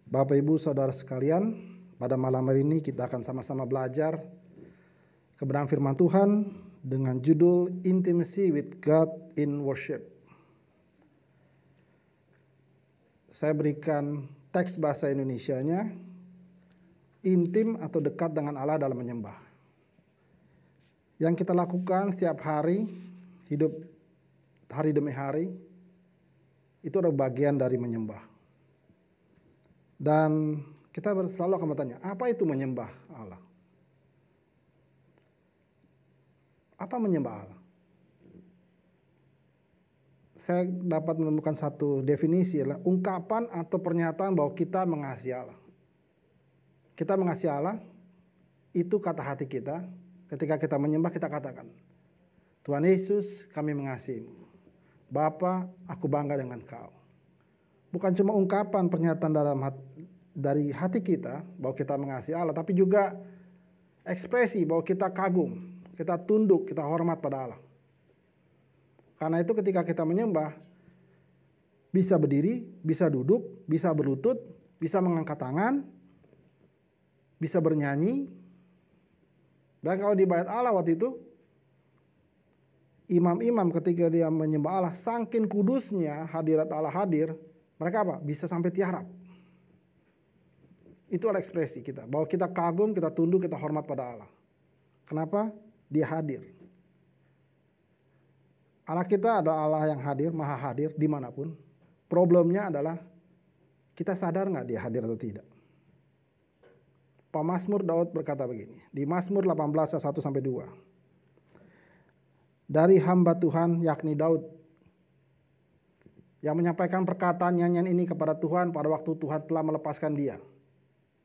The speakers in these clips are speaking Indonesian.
Bapak Ibu Saudara sekalian, pada malam hari ini kita akan sama-sama belajar kebenaran firman Tuhan dengan judul Intimacy with God in Worship. Saya berikan teks bahasa Indonesianya, intim atau dekat dengan Allah dalam menyembah. Yang kita lakukan setiap hari, hidup hari demi hari, itu adalah bagian dari menyembah. Dan kita selalu akan bertanya, apa itu menyembah Allah? Apa menyembah Allah? Saya dapat menemukan satu definisi, adalah ungkapan atau pernyataan bahwa kita mengasihi Allah. Kita mengasihi Allah, itu kata hati kita. Ketika kita menyembah, kita katakan, Tuhan Yesus, kami mengasihi-Mu. Bapa, aku bangga dengan Kau. Bukan cuma ungkapan pernyataan dari hati kita bahwa kita mengasihi Allah, tapi juga ekspresi bahwa kita kagum, kita tunduk, kita hormat pada Allah. Karena itu ketika kita menyembah, bisa berdiri, bisa duduk, bisa berlutut, bisa mengangkat tangan, bisa bernyanyi. Dan kalau di bait Allah waktu itu, imam-imam ketika dia menyembah Allah, saking kudusnya hadirat Allah hadir, mereka apa? Bisa sampai tiarap. Itu adalah ekspresi kita, bahwa kita kagum, kita tunduk, kita hormat pada Allah. Kenapa? Dia hadir. Allah kita adalah Allah yang hadir, maha hadir dimanapun. Problemnya adalah kita sadar nggak dia hadir atau tidak. Pemazmur Daud berkata begini, di Mazmur 18 ayat 1-2. Dari hamba Tuhan yakni Daud, yang menyampaikan perkataan nyanyian ini kepada Tuhan pada waktu Tuhan telah melepaskan dia.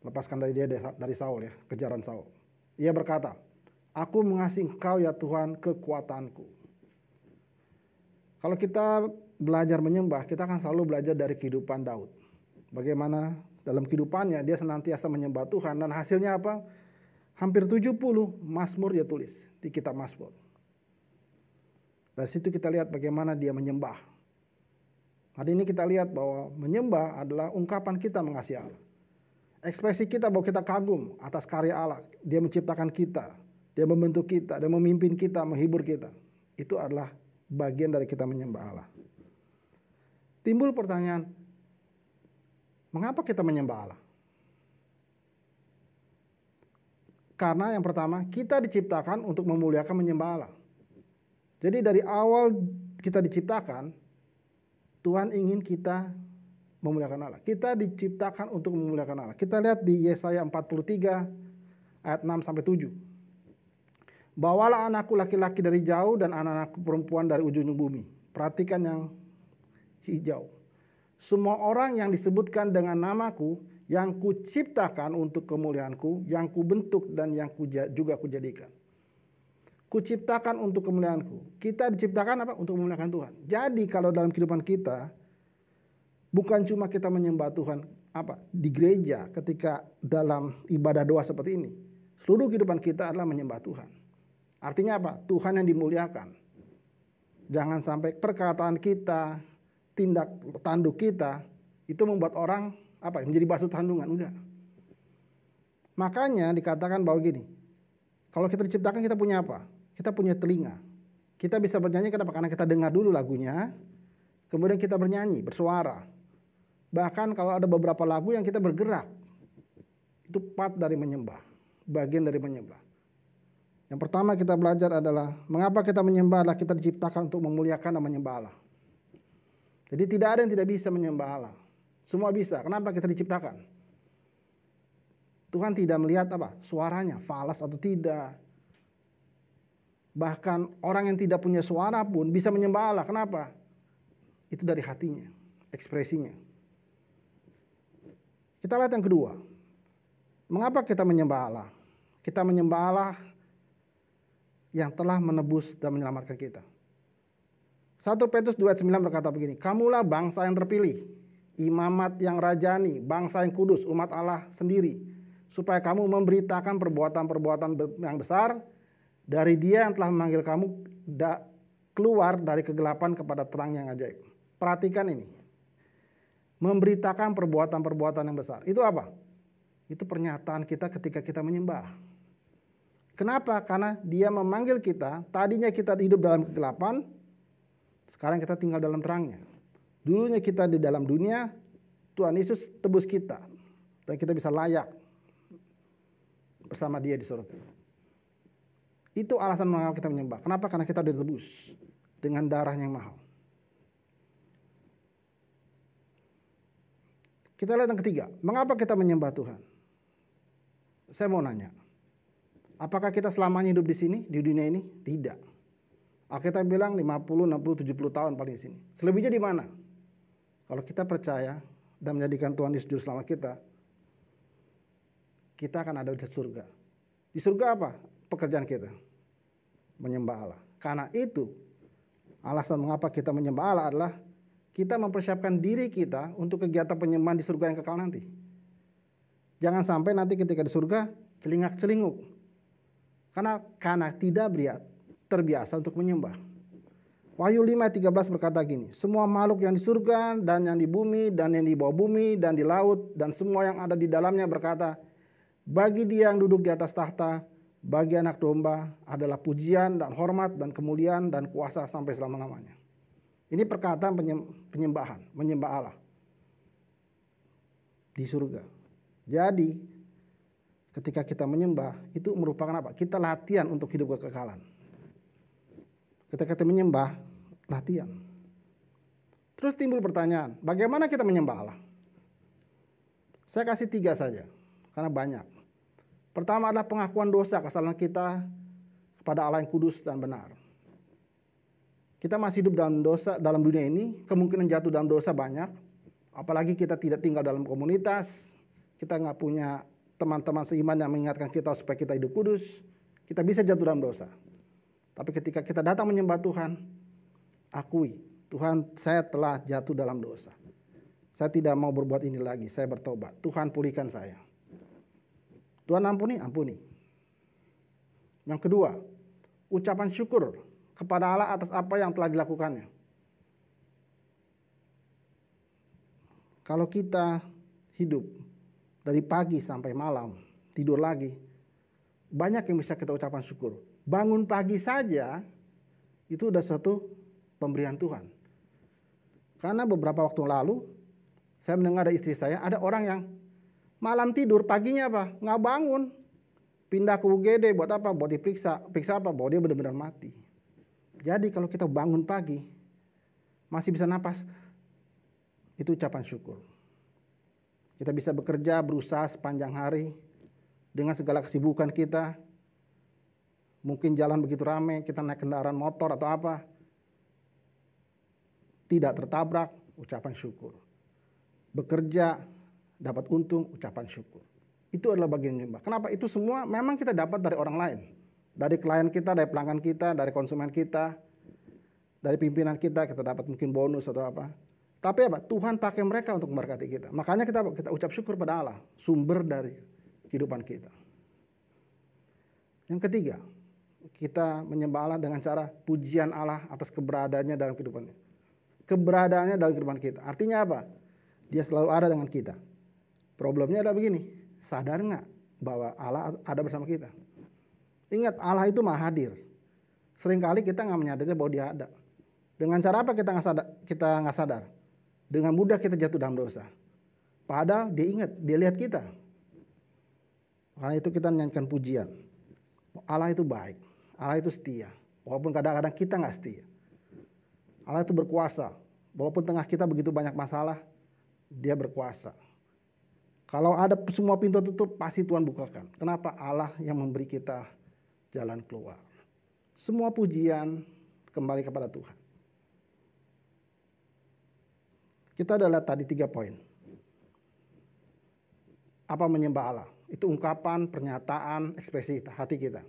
Lepaskan dari Saul, ya, kejaran Saul. Ia berkata, aku mengasihi Engkau ya Tuhan, kekuatanku. Kalau kita belajar menyembah, kita akan selalu belajar dari kehidupan Daud. Bagaimana dalam kehidupannya dia senantiasa menyembah Tuhan, dan hasilnya apa? Hampir 70 Mazmur dia tulis di kitab Mazmur. Dari situ kita lihat bagaimana dia menyembah. Hari ini kita lihat bahwa menyembah adalah ungkapan kita mengasihi Allah. Ekspresi kita bahwa kita kagum atas karya Allah. Dia menciptakan kita, dia membentuk kita, dia memimpin kita, menghibur kita. Itu adalah bagian dari kita menyembah Allah. Timbul pertanyaan, mengapa kita menyembah Allah? Karena yang pertama, kita diciptakan untuk memuliakan menyembah Allah. Jadi dari awal kita diciptakan, Tuhan ingin kita memuliakan Allah. Kita diciptakan untuk memuliakan Allah. Kita lihat di Yesaya 43 ayat 6-7. Bawalah anakku laki-laki dari jauh dan anak-anakku perempuan dari ujung bumi. Perhatikan yang hijau. Semua orang yang disebutkan dengan namaku, yang kuciptakan untuk kemuliaanku, yang kubentuk dan yang juga kujadikan. Kuciptakan untuk kemuliaanku. Kita diciptakan apa? Untuk memuliakan Tuhan. Jadi kalau dalam kehidupan kita, bukan cuma kita menyembah Tuhan apa di gereja ketika dalam ibadah doa seperti ini. Seluruh kehidupan kita adalah menyembah Tuhan. Artinya apa? Tuhan yang dimuliakan. Jangan sampai perkataan kita, tindak tanduk kita itu membuat orang apa? Menjadi batu sandungan. Enggak. Makanya dikatakan bahwa gini. Kalau kita diciptakan kita punya apa? Kita punya telinga. Kita bisa bernyanyi kenapa? Karena kita dengar dulu lagunya, kemudian kita bernyanyi, bersuara. Bahkan kalau ada beberapa lagu yang kita bergerak, itu part dari menyembah, bagian dari menyembah. Yang pertama kita belajar adalah mengapa kita menyembah adalah kita diciptakan untuk memuliakan dan menyembah Allah. Jadi tidak ada yang tidak bisa menyembah Allah. Semua bisa. Kenapa kita diciptakan? Tuhan tidak melihat apa? Suaranya, falas atau tidak. Bahkan orang yang tidak punya suara pun bisa menyembah Allah. Kenapa? Itu dari hatinya, ekspresinya. Kita lihat yang kedua. Mengapa kita menyembah Allah? Kita menyembah Allah yang telah menebus dan menyelamatkan kita. 1 Petrus 2:9 berkata begini, kamulah bangsa yang terpilih, imamat yang rajani, bangsa yang kudus, umat Allah sendiri, supaya kamu memberitakan perbuatan-perbuatan yang besar dari Dia yang telah memanggil kamu keluar dari kegelapan kepada terang yang ajaib. Perhatikan ini. memberitakan perbuatan-perbuatan yang besar. Itu apa? Itu pernyataan kita ketika kita menyembah. Kenapa? Karena dia memanggil kita, tadinya kita hidup dalam kegelapan, sekarang kita tinggal dalam terangnya. Dulunya kita di dalam dunia, Tuhan Yesus tebus kita. Dan kita bisa layak bersama dia di surga. Itu alasan mengapa kita menyembah. Kenapa? Karena kita ditebus dengan darah yang mahal. Kita lihat yang ketiga, mengapa kita menyembah Tuhan? Saya mau nanya, apakah kita selamanya hidup di sini, di dunia ini? Tidak. Alkitab bilang 50, 60, 70 tahun paling di sini. Selebihnya di mana? Kalau kita percaya dan menjadikan Tuhan Yesus juru selamat kita akan ada di surga. Di surga apa? Pekerjaan kita. Menyembah Allah. Karena itu, alasan mengapa kita menyembah Allah adalah kita mempersiapkan diri kita untuk kegiatan penyembahan di surga yang kekal nanti. Jangan sampai nanti ketika di surga celingak-celinguk. Karena tidak terbiasa untuk menyembah. Wahyu 5:13 berkata gini, semua makhluk yang di surga dan yang di bumi dan yang di bawah bumi dan di laut dan semua yang ada di dalamnya berkata, bagi dia yang duduk di atas tahta, bagi anak domba adalah pujian dan hormat dan kemuliaan dan kuasa sampai selama-lamanya. Ini perkataan penyembahan, menyembah Allah di surga. Jadi ketika kita menyembah itu merupakan apa? Kita latihan untuk hidup kekekalan. Ketika kita menyembah, latihan. Terus timbul pertanyaan, bagaimana kita menyembah Allah? Saya kasih 3 saja, karena banyak. Pertama adalah pengakuan dosa kesalahan kita kepada Allah yang kudus dan benar. Kita masih hidup dalam dosa dalam dunia ini, kemungkinan jatuh dalam dosa banyak. Apalagi kita tidak tinggal dalam komunitas, kita nggak punya teman-teman seiman yang mengingatkan kita supaya kita hidup kudus, kita bisa jatuh dalam dosa. Tapi ketika kita datang menyembah Tuhan, akui, Tuhan saya telah jatuh dalam dosa. Saya tidak mau berbuat ini lagi, saya bertobat. Tuhan pulihkan saya. Tuhan ampuni, ampuni. Yang kedua, ucapan syukur kepada Allah atas apa yang telah dilakukannya. Kalau kita hidup dari pagi sampai malam, tidur lagi, banyak yang bisa kita ucapkan syukur. Bangun pagi saja, itu udah suatu pemberian Tuhan. Karena beberapa waktu lalu, saya mendengar dari istri saya, ada orang yang malam tidur, paginya apa? Nggak bangun. Pindah ke UGD, buat apa? Buat diperiksa. Periksa apa? Bahwa dia benar-benar mati. Jadi kalau kita bangun pagi, masih bisa napas, itu ucapan syukur. Kita bisa bekerja, berusaha sepanjang hari, dengan segala kesibukan kita. Mungkin jalan begitu ramai, kita naik kendaraan motor atau apa. Tidak tertabrak, ucapan syukur. Bekerja, dapat untung, ucapan syukur. Itu adalah bagian menyembah. Kenapa? Itu semua memang kita dapat dari orang lain. Dari klien kita, dari pelanggan kita, dari konsumen kita, dari pimpinan kita dapat mungkin bonus atau apa. Tapi apa? Tuhan pakai mereka untuk memberkati kita. Makanya kita ucap syukur pada Allah, sumber dari kehidupan kita. Yang ketiga, kita menyembah Allah dengan cara pujian Allah atas keberadaannya dalam kehidupannya. Keberadaannya dalam kehidupan kita. Artinya apa? Dia selalu ada dengan kita. Problemnya adalah begini, sadar nggak bahwa Allah ada bersama kita? Ingat, Allah itu maha hadir. Seringkali kita nggak menyadari bahwa dia ada. Dengan cara apa kita nggak sadar? Dengan mudah kita jatuh dalam dosa. Padahal dia ingat, dia lihat kita. Karena itu kita nyanyikan pujian. Allah itu baik, Allah itu setia. Walaupun kadang-kadang kita nggak setia. Allah itu berkuasa. Walaupun tengah kita begitu banyak masalah, dia berkuasa. Kalau ada semua pintu tutup, pasti Tuhan bukakan. Kenapa? Allah yang memberi kita jalan keluar. Semua pujian kembali kepada Tuhan. Kita udah lihat tadi 3 poin. Apa menyembah Allah? Itu ungkapan, pernyataan, ekspresi hati kita.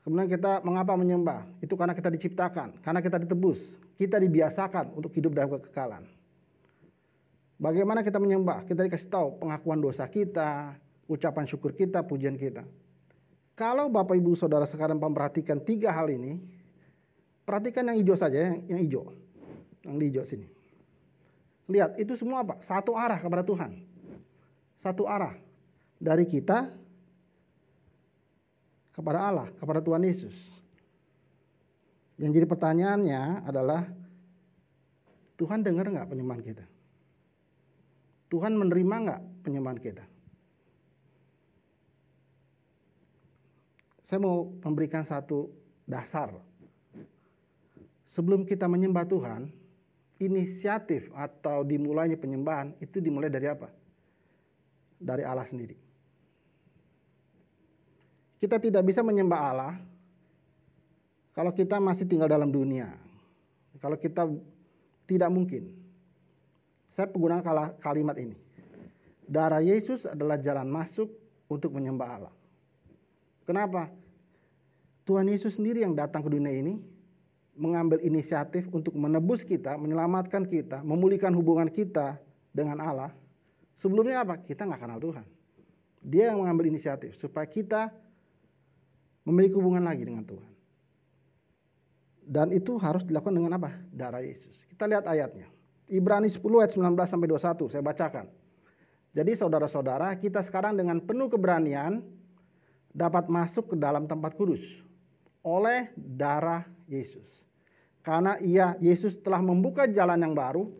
Kemudian kita mengapa menyembah? Itu karena kita diciptakan, karena kita ditebus, kita dibiasakan untuk hidup dalam kekekalan. Bagaimana kita menyembah? Kita dikasih tahu pengakuan dosa kita, ucapan syukur kita, pujian kita. Kalau Bapak Ibu Saudara sekarang memperhatikan 3 hal ini, perhatikan yang hijau saja, yang hijau. Yang di hijau sini. Lihat, itu semua apa? Satu arah kepada Tuhan. Satu arah. Dari kita kepada Allah, kepada Tuhan Yesus. Yang jadi pertanyaannya adalah, Tuhan dengar nggak penyembahan kita? Tuhan menerima nggak penyembahan kita? Saya mau memberikan satu dasar. Sebelum kita menyembah Tuhan, inisiatif atau dimulainya penyembahan itu dimulai dari apa? Dari Allah sendiri. Kita tidak bisa menyembah Allah kalau kita masih tinggal dalam dunia. Kalau kita tidak mungkin. Saya menggunakan kalimat ini. Darah Yesus adalah jalan masuk untuk menyembah Allah. Kenapa? Tuhan Yesus sendiri yang datang ke dunia ini mengambil inisiatif untuk menebus kita, menyelamatkan kita, memulihkan hubungan kita dengan Allah. Sebelumnya apa? Kita nggak kenal Tuhan. Dia yang mengambil inisiatif supaya kita memiliki hubungan lagi dengan Tuhan. Dan itu harus dilakukan dengan apa? Darah Yesus. Kita lihat ayatnya. Ibrani 10 ayat 19 sampai 21, saya bacakan. Jadi saudara-saudara, kita sekarang dengan penuh keberanian dapat masuk ke dalam tempat kudus oleh darah Yesus. Karena Yesus telah membuka jalan yang baru,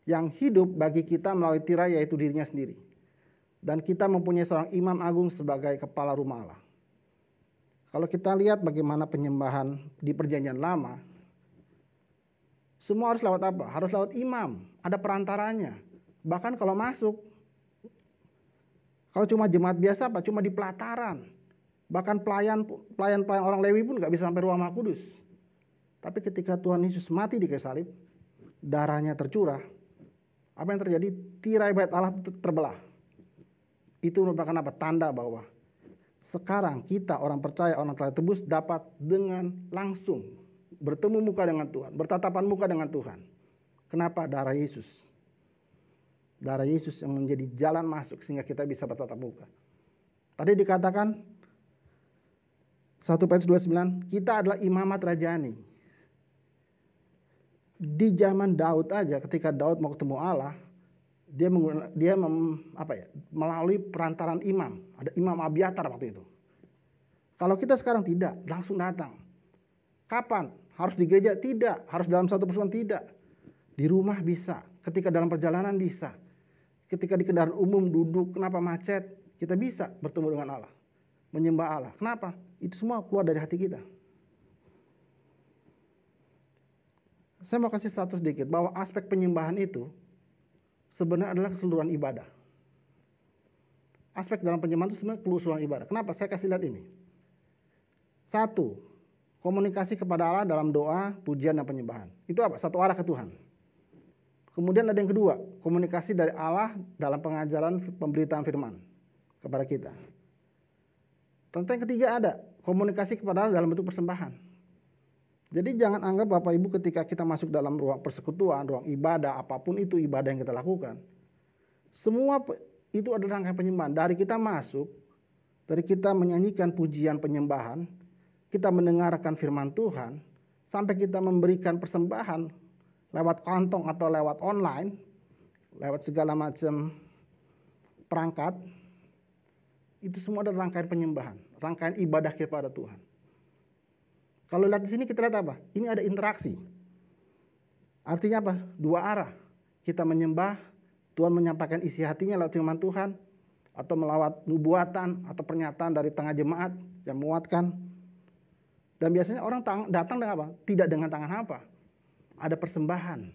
yang hidup bagi kita melalui tirai, yaitu dirinya sendiri. Dan kita mempunyai seorang imam agung sebagai kepala rumah Allah. Kalau kita lihat bagaimana penyembahan di perjanjian lama, semua harus lewat apa? Harus lewat imam, ada perantaranya. Bahkan kalau masuk, kalau cuma jemaat biasa apa? Cuma di pelataran. Bahkan pelayan orang Lewi pun nggak bisa sampai ruang Maha Kudus. Tapi ketika Tuhan Yesus mati di kayu salib, darahnya tercurah. Apa yang terjadi? Tirai bait Allah terbelah. Itu merupakan apa? Tanda bahwa sekarang kita orang percaya, orang telah tebus dapat dengan langsung bertemu muka dengan Tuhan, bertatapan muka dengan Tuhan. Kenapa? Darah Yesus. Darah Yesus yang menjadi jalan masuk sehingga kita bisa bertatap muka. Tadi dikatakan 1 Petrus 2:9, kita adalah imamat rajani. Di zaman Daud aja, ketika Daud mau ketemu Allah, melalui perantaran imam. Ada Imam Abiatar waktu itu. Kalau kita sekarang tidak, langsung datang. Kapan? Harus di gereja? Tidak. Harus dalam satu persekutuan? Tidak. Di rumah bisa. Ketika dalam perjalanan bisa. Ketika di kendaraan umum duduk, kenapa macet? Kita bisa bertemu dengan Allah. Menyembah Allah. Kenapa? Itu semua keluar dari hati kita. Saya mau kasih satu sedikit bahwa aspek penyembahan itu sebenarnya adalah keseluruhan ibadah. Aspek dalam penyembahan itu sebenarnya keseluruhan ibadah. Kenapa? Saya kasih lihat ini. 1, komunikasi kepada Allah dalam doa, pujian, dan penyembahan. Itu apa? Satu arah ke Tuhan. Kemudian ada yang kedua, komunikasi dari Allah dalam pengajaran pemberitaan firman kepada kita. Tentu yang ketiga ada komunikasi kepada Allah dalam bentuk persembahan. Jadi jangan anggap Bapak Ibu ketika kita masuk dalam ruang persekutuan, ruang ibadah, apapun itu ibadah yang kita lakukan. Semua itu adalah rangkaian penyembahan. Dari kita masuk, dari kita menyanyikan pujian penyembahan, kita mendengarkan firman Tuhan, sampai kita memberikan persembahan lewat kantong atau lewat online, lewat segala macam perangkat, itu semua adalah rangkaian penyembahan, rangkaian ibadah kepada Tuhan. Kalau lihat di sini kita lihat apa? Ini ada interaksi. Artinya apa? Dua arah. Kita menyembah, Tuhan menyampaikan isi hatinya lewat firman Tuhan, atau melawat nubuatan atau pernyataan dari tengah jemaat yang menguatkan. Dan biasanya orang datang dengan apa? Tidak dengan tangan hampa. Ada persembahan.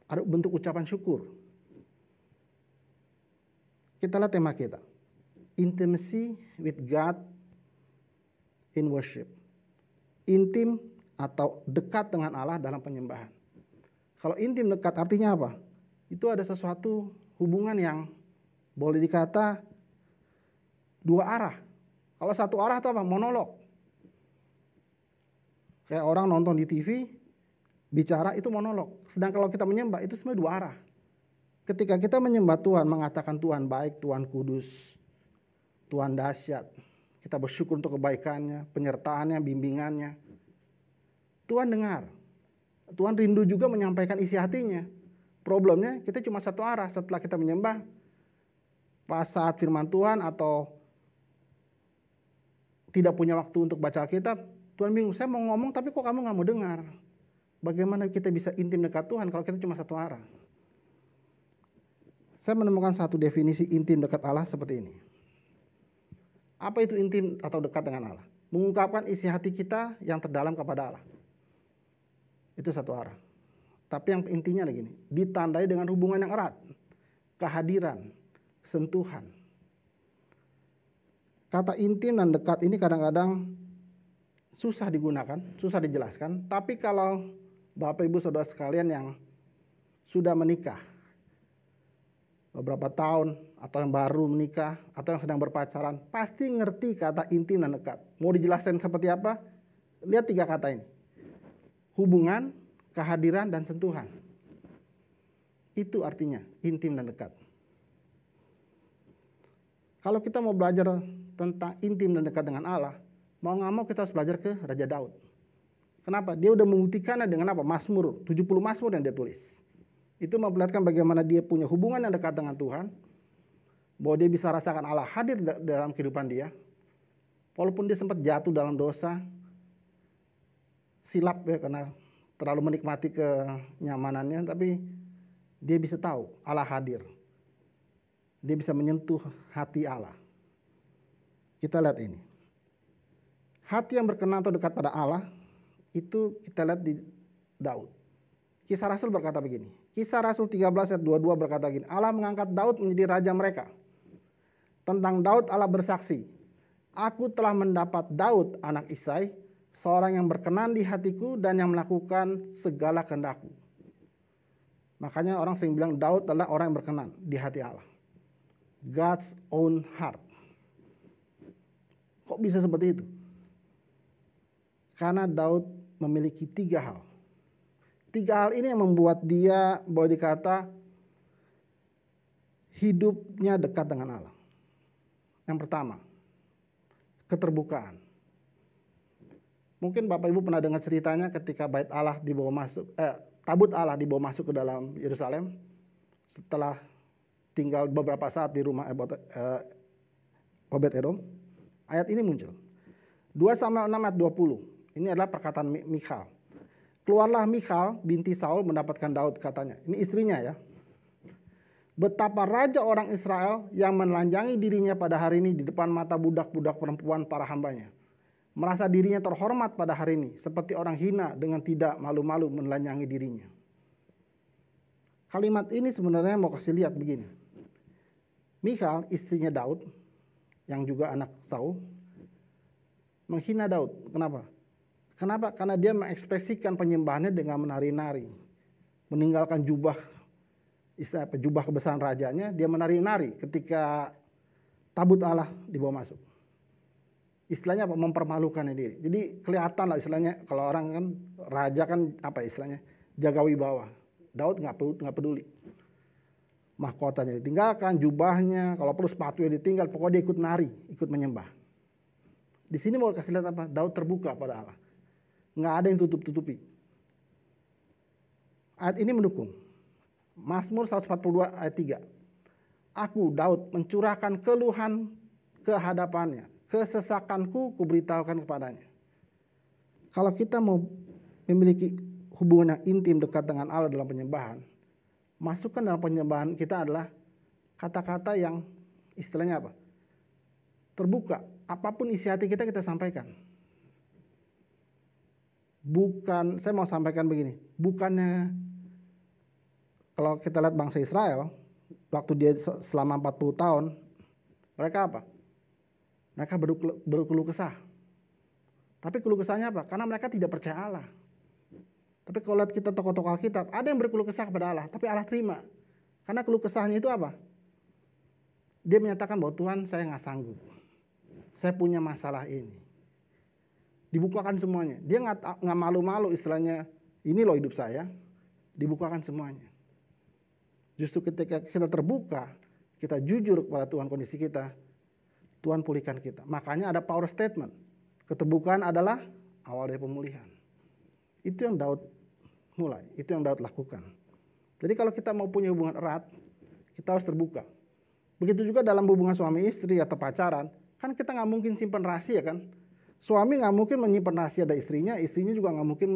Ada bentuk ucapan syukur. Kita lihat tema kita. Intimacy with God in worship. Intim atau dekat dengan Allah dalam penyembahan. Kalau intim dekat artinya apa? Itu ada sesuatu hubungan yang boleh dikata dua arah. Kalau satu arah itu apa? Monolog. Kayak orang nonton di TV, bicara itu monolog. Sedang kalau kita menyembah itu sebenarnya dua arah. Ketika kita menyembah Tuhan, mengatakan Tuhan baik, Tuhan kudus, Tuhan dahsyat. Kita bersyukur untuk kebaikannya, penyertaannya, bimbingannya. Tuhan dengar. Tuhan rindu juga menyampaikan isi hatinya. Problemnya kita cuma satu arah setelah kita menyembah. Pas saat firman Tuhan atau tidak punya waktu untuk baca Alkitab, Tuhan bingung, saya mau ngomong tapi kok kamu gak mau dengar. Bagaimana kita bisa intim dekat Tuhan kalau kita cuma satu arah? Saya menemukan satu definisi intim dekat Allah seperti ini. Apa itu intim atau dekat dengan Allah? Mengungkapkan isi hati kita yang terdalam kepada Allah. Itu satu arah. Tapi yang intinya lagi nih, ditandai dengan hubungan yang erat, kehadiran, sentuhan. Kata intim dan dekat ini kadang-kadang susah digunakan, susah dijelaskan. Tapi kalau Bapak Ibu Saudara sekalian yang sudah menikah beberapa tahun atau yang baru menikah atau yang sedang berpacaran, pasti ngerti kata intim dan dekat. Mau dijelaskan seperti apa? Lihat 3 kata ini. Hubungan, kehadiran, dan sentuhan. Itu artinya intim dan dekat. Kalau kita mau belajar tentang intim dan dekat dengan Allah, mau nggak mau kita harus belajar ke Raja Daud. Kenapa? Dia udah membuktikannya dengan apa? Mazmur, 70 Mazmur yang dia tulis. Itu memperlihatkan bagaimana dia punya hubungan yang dekat dengan Tuhan, bahwa dia bisa rasakan Allah hadir dalam kehidupan dia. Walaupun dia sempat jatuh dalam dosa, silap ya karena terlalu menikmati kenyamanannya, tapi dia bisa tahu Allah hadir. Dia bisa menyentuh hati Allah. Kita lihat ini. Hati yang berkenan atau dekat pada Allah, itu kita lihat di Daud. Kisah Rasul berkata begini. Kisah Rasul 13 ayat 22 berkata begini. Allah mengangkat Daud menjadi raja mereka. Tentang Daud Allah bersaksi. Aku telah mendapat Daud anak Isai, seorang yang berkenan di hatiku dan yang melakukan segala kehendakku. Makanya orang sering bilang Daud adalah orang yang berkenan di hati Allah. God's own heart. Kok bisa seperti itu? Karena Daud memiliki 3 hal. 3 hal ini yang membuat dia boleh dikata hidupnya dekat dengan Allah. Yang pertama, keterbukaan. Mungkin Bapak Ibu pernah dengar ceritanya ketika bait Allah dibawa masuk, tabut Allah dibawa masuk ke dalam Yerusalem setelah tinggal beberapa saat di rumah Obed-Edom. Ayat ini muncul. 2 Samuel 6 ayat 20. Ini adalah perkataan Michal. Keluarlah Michal binti Saul mendapatkan Daud, katanya. Ini istrinya ya. Betapa raja orang Israel yang menelanjangi dirinya pada hari ini di depan mata budak-budak perempuan para hambanya. Merasa dirinya terhormat pada hari ini. Seperti orang hina dengan tidak malu-malu menelanjangi dirinya. Kalimat ini sebenarnya mau kasih lihat begini. Michal istrinya Daud, yang juga anak Saul, menghina Daud. Kenapa? Karena dia mengekspresikan penyembahannya dengan menari-nari. Meninggalkan jubah kebesaran rajanya, dia menari-nari ketika tabut Allah dibawa masuk. Istilahnya apa? Mempermalukan diri. Jadi kelihatan lah istilahnya, kalau orang kan raja kan apa istilahnya? Jaga wibawa. Daud nggak peduli. Mahkotanya ditinggalkan, jubahnya, kalau perlu sepatunya ditinggal, pokoknya dia ikut nari, ikut menyembah. Di sini mau kasih lihat apa? Daud terbuka pada Allah. Nggak ada yang tutup-tutupi. Ayat ini mendukung. Mazmur 142 ayat 3. Aku Daud mencurahkan keluhan ke hadapannya. Kesesakanku kuberitahukan kepadanya. Kalau kita mau memiliki hubungan yang intim dekat dengan Allah dalam penyembahan, masukkan dalam penyembahan kita adalah kata-kata yang istilahnya apa? Terbuka. Apapun isi hati kita sampaikan. Bukan, saya mau sampaikan begini, bukannya kalau kita lihat bangsa Israel, waktu dia selama 40 tahun, mereka apa? Mereka berkeluh kesah. Tapi keluh kesahnya apa? Karena mereka tidak percaya Allah. Tapi kalau lihat kita tokoh-tokoh Alkitab, ada yang berkeluh kesah kepada Allah, tapi Allah terima. Karena keluh kesahnya itu apa? Dia menyatakan bahwa Tuhan, saya nggak sanggup. Saya punya masalah ini. Dibukakan semuanya. Dia nggak malu-malu istilahnya, ini loh hidup saya. Dibukakan semuanya. Justru ketika kita terbuka, kita jujur kepada Tuhan kondisi kita, Tuhan pulihkan kita. Makanya ada power statement. Keterbukaan adalah awal dari pemulihan. Itu yang Daud mulai, itu yang Daud lakukan. Jadi kalau kita mau punya hubungan erat, kita harus terbuka. Begitu juga dalam hubungan suami istri atau pacaran, kan kita nggak mungkin simpan rahasia kan. Suami nggak mungkin menyimpan rahasia dari istrinya, istrinya juga nggak mungkin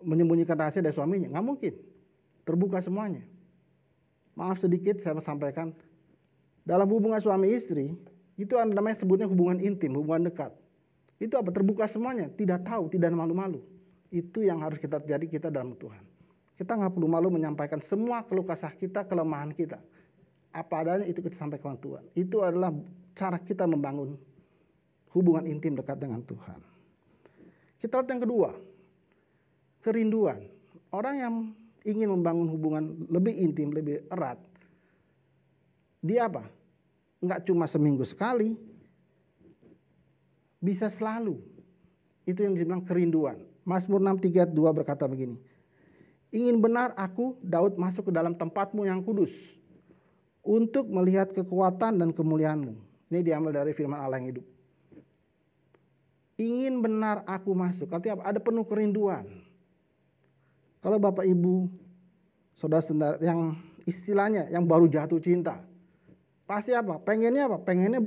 menyembunyikan rahasia dari suaminya, nggak mungkin. Terbuka semuanya. Maaf sedikit saya sampaikan, dalam hubungan suami istri, itu namanya sebutnya hubungan intim, hubungan dekat. Itu apa? Terbuka semuanya, tidak tahu, tidak malu-malu. Itu yang harus kita terjadi kita dalam Tuhan. Kita nggak perlu malu menyampaikan semua keluh kesah kita, kelemahan kita. Apa adanya itu kita sampaikan kepada Tuhan. Itu adalah cara kita membangun hubungan intim dekat dengan Tuhan. Kita lihat yang kedua, kerinduan. Orang yang ingin membangun hubungan lebih intim, lebih erat, dia apa? Nggak cuma seminggu sekali, bisa selalu. Itu yang dibilang kerinduan. Mazmur 6:3-2 berkata begini, ingin benar aku, Daud, masuk ke dalam tempatmu yang kudus, untuk melihat kekuatan dan kemuliaanmu. Ini diambil dari firman Allah yang hidup. Ingin benar aku masuk, artinya apa? Ada penuh kerinduan. Kalau Bapak Ibu, saudara-saudara yang istilahnya yang baru jatuh cinta, pasti apa? Pengennya apa? Pengennya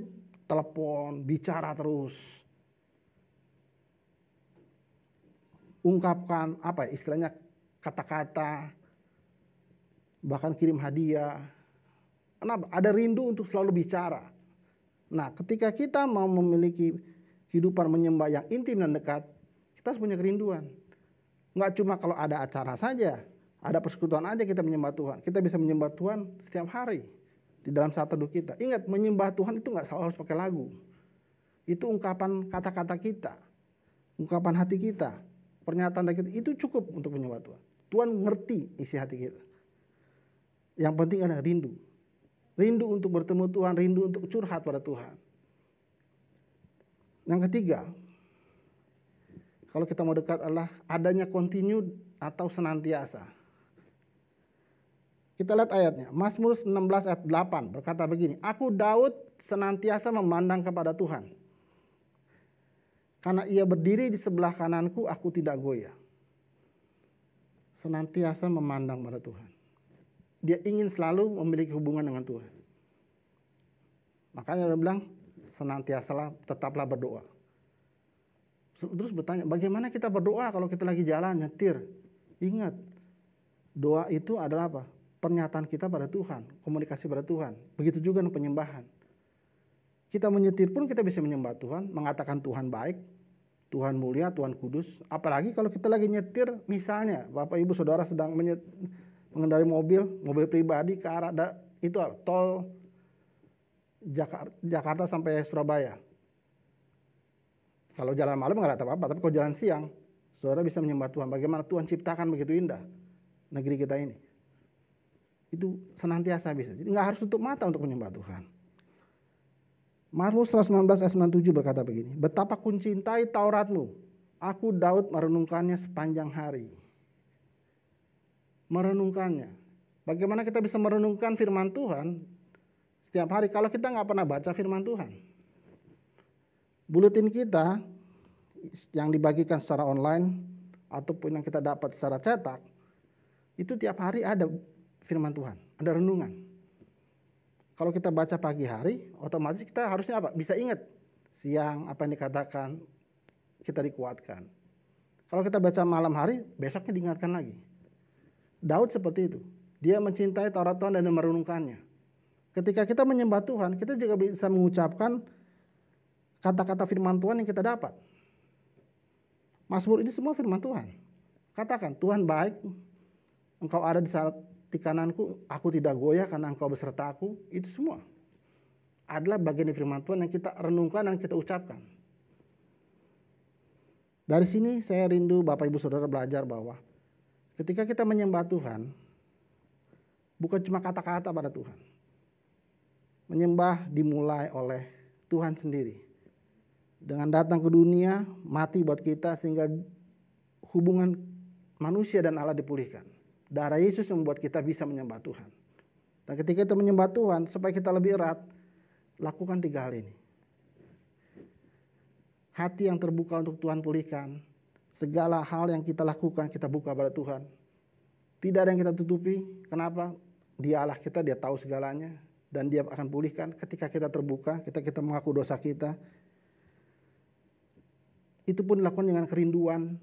telepon, bicara terus. Ungkapkan apa istilahnya kata-kata, bahkan kirim hadiah. Kenapa? Ada rindu untuk selalu bicara. Nah, ketika kita mau memiliki kehidupan menyembah yang intim dan dekat, kita harus punya kerinduan. Nggak cuma kalau ada acara saja, ada persekutuan aja kita menyembah Tuhan. Kita bisa menyembah Tuhan setiap hari di dalam saat teduh kita. Ingat, menyembah Tuhan itu nggak selalu harus pakai lagu. Itu ungkapan kata-kata kita, ungkapan hati kita, pernyataan dari kita, itu cukup untuk menyembah Tuhan. Tuhan ngerti isi hati kita. Yang penting adalah rindu. Rindu untuk bertemu Tuhan, rindu untuk curhat pada Tuhan. Yang ketiga, kalau kita mau dekat adalah adanya continue atau senantiasa. Kita lihat ayatnya, Mazmur 16 ayat 8 berkata begini, aku Daud senantiasa memandang kepada Tuhan. Karena ia berdiri di sebelah kananku, aku tidak goyah. Senantiasa memandang pada Tuhan. Dia ingin selalu memiliki hubungan dengan Tuhan. Makanya dia bilang, senantiasalah, tetaplah berdoa. Terus bertanya, bagaimana kita berdoa kalau kita lagi jalan, nyetir? Ingat, doa itu adalah apa? Pernyataan kita pada Tuhan, komunikasi pada Tuhan. Begitu juga dengan penyembahan. Kita menyetir pun kita bisa menyembah Tuhan, mengatakan Tuhan baik, Tuhan mulia, Tuhan kudus. Apalagi kalau kita lagi nyetir, misalnya Bapak Ibu Saudara sedang mengendarai mobil pribadi ke arah itu tol Jakarta sampai Surabaya. Kalau jalan malam nggak ada apa-apa, tapi kalau jalan siang, saudara bisa menyembah Tuhan. Bagaimana Tuhan ciptakan begitu indah negeri kita ini. Itu senantiasa bisa. Jadi nggak harus tutup mata untuk menyembah Tuhan. Mazmur 119 ayat 97 berkata begini, betapa kuncintai Tauratmu, aku Daud merenungkannya sepanjang hari. Merenungkannya. Bagaimana kita bisa merenungkan firman Tuhan setiap hari kalau kita nggak pernah baca firman Tuhan? Buletin kita yang dibagikan secara online ataupun yang kita dapat secara cetak, itu tiap hari ada firman Tuhan, ada renungan. Kalau kita baca pagi hari, otomatis kita harusnya apa? Bisa ingat siang apa yang dikatakan, kita dikuatkan. Kalau kita baca malam hari, besoknya diingatkan lagi. Daud seperti itu. Dia mencintai Taurat Tuhan dan merenungkannya. Ketika kita menyembah Tuhan, kita juga bisa mengucapkan kata-kata firman Tuhan yang kita dapat. Mazmur ini semua firman Tuhan. Katakan, Tuhan baik, Engkau ada di kananku, aku tidak goyah karena Engkau beserta aku. Itu semua adalah bagian dari firman Tuhan yang kita renungkan dan kita ucapkan. Dari sini saya rindu Bapak Ibu Saudara belajar bahwa ketika kita menyembah Tuhan, bukan cuma kata-kata pada Tuhan. Menyembah dimulai oleh Tuhan sendiri. Dengan datang ke dunia, mati buat kita sehingga hubungan manusia dan Allah dipulihkan. Darah Yesus yang membuat kita bisa menyembah Tuhan. Dan ketika kita menyembah Tuhan, supaya kita lebih erat, lakukan 3 hal ini. Hati yang terbuka untuk Tuhan pulihkan. Segala hal yang kita lakukan, kita buka pada Tuhan. Tidak ada yang kita tutupi. Kenapa? Dia Allah kita, dia tahu segalanya. Dan dia akan pulihkan ketika kita terbuka, kita mengaku dosa kita. Itu pun dilakukan dengan kerinduan.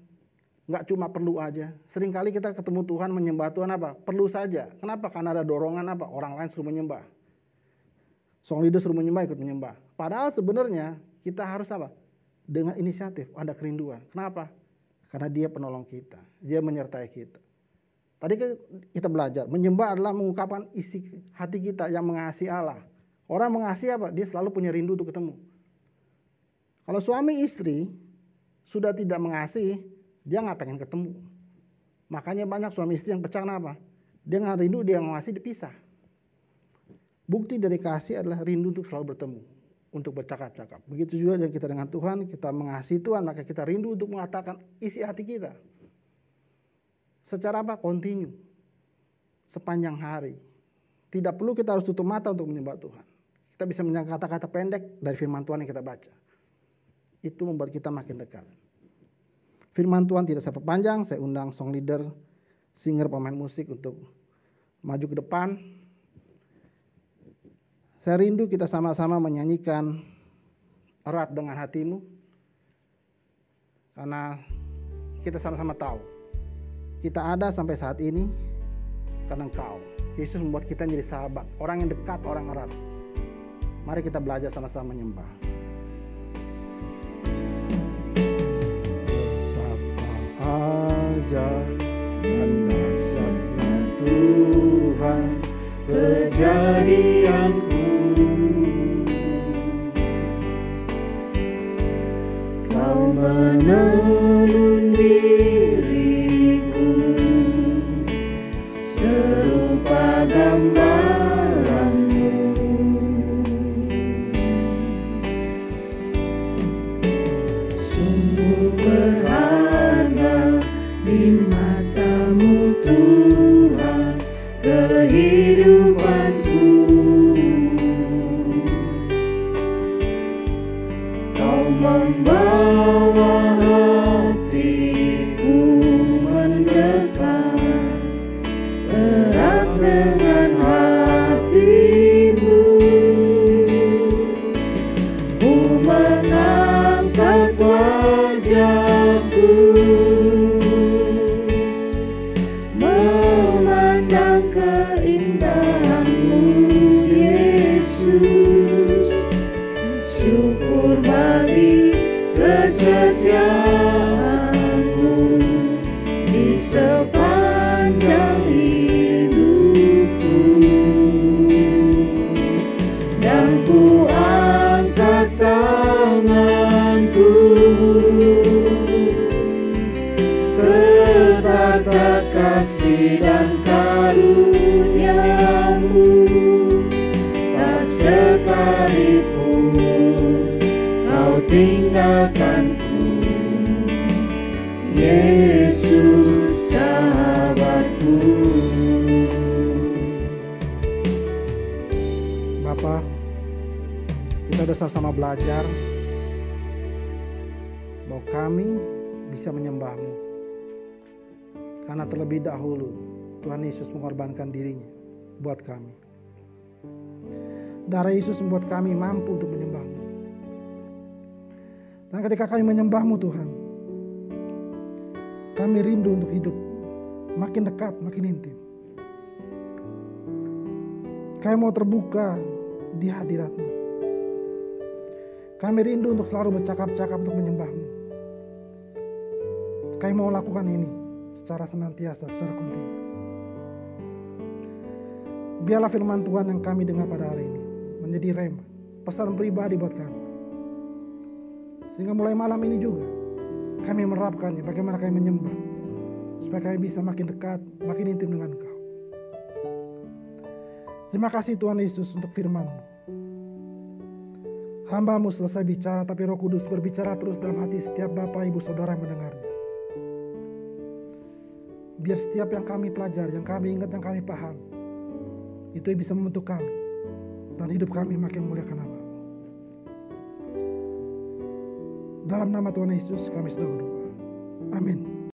Nggak cuma perlu aja. Seringkali kita ketemu Tuhan, menyembah Tuhan apa? Perlu saja. Kenapa? Karena ada dorongan apa? Orang lain suruh menyembah. Song leader suruh menyembah, ikut menyembah. Padahal sebenarnya kita harus apa? Dengan inisiatif, ada kerinduan. Kenapa? Karena dia penolong kita. Dia menyertai kita. Tadi kita belajar, menyembah adalah mengungkapkan isi hati kita yang mengasihi Allah. Orang mengasihi apa? Dia selalu punya rindu untuk ketemu. Kalau suami istri sudah tidak mengasihi, dia nggak pengen ketemu. Makanya banyak suami istri yang pecah, kenapa? Dia nggak rindu, dia mengasihi, dipisah. Bukti dari kasih adalah rindu untuk selalu bertemu, untuk bercakap-cakap. Begitu juga dengan kita dengan Tuhan, kita mengasihi Tuhan, maka kita rindu untuk mengatakan isi hati kita. Secara apa? Kontinu. Sepanjang hari. Tidak perlu kita harus tutup mata untuk menyembah Tuhan. Kita bisa mendengar kata-kata pendek dari firman Tuhan yang kita baca. Itu membuat kita makin dekat. Firman Tuhan tidak saya perpanjang, saya undang song leader, singer, pemain musik untuk maju ke depan. Saya rindu kita sama-sama menyanyikan Erat Dengan Hatimu. Karena kita sama-sama tahu, kita ada sampai saat ini karena Engkau. Yesus membuat kita menjadi sahabat, orang yang dekat, orang erat. Mari kita belajar sama-sama menyembah. Betapa ajaib dan dahsyatnya Tuhan kejadianku. Kau menelun diriku serupa gambaranmu. Sungguh berharga di matamu Tuhan kehidupanku. Kau membawa hatiku mendekat erat dengan hatimu. Ku mengangkat wajahku memandang keindahanmu Yesus. Syukur bagi kesetiaanmu di sepanjang hidupku. Dan ku angkat tanganku ke tata kasih dan karuniamu. Tak sekalipun kau tinggalkanku, Yesus sahabatku. Bapa, kita sudah sama-sama belajar bahwa kami bisa menyembah-Mu karena terlebih dahulu Tuhan Yesus mengorbankan dirinya buat kami. Darah Yesus membuat kami mampu untuk menyembah-Mu. Dan ketika kami menyembah-Mu Tuhan, kami rindu untuk hidup makin dekat, makin intim. Kami mau terbuka di hadirat-Mu. Kami rindu untuk selalu bercakap-cakap untuk menyembah-Mu. Kami mau lakukan ini secara senantiasa, secara kontinu. Biarlah firman Tuhan yang kami dengar pada hari ini menjadi rema, pesan pribadi buat kami. Sehingga mulai malam ini juga kami menerapkannya, bagaimana kami menyembah, supaya kami bisa makin dekat, makin intim dengan Engkau. Terima kasih Tuhan Yesus untuk firman-Mu. Hamba-Mu selesai bicara, tapi Roh Kudus berbicara terus dalam hati setiap Bapak, Ibu, Saudara yang mendengarnya. Biar setiap yang kami pelajari, yang kami ingat, yang kami pahami, itu bisa membentuk kami, dan hidup kami makin memuliakan nama-Mu. Dalam nama Tuhan Yesus kami sudah berdoa. Amin.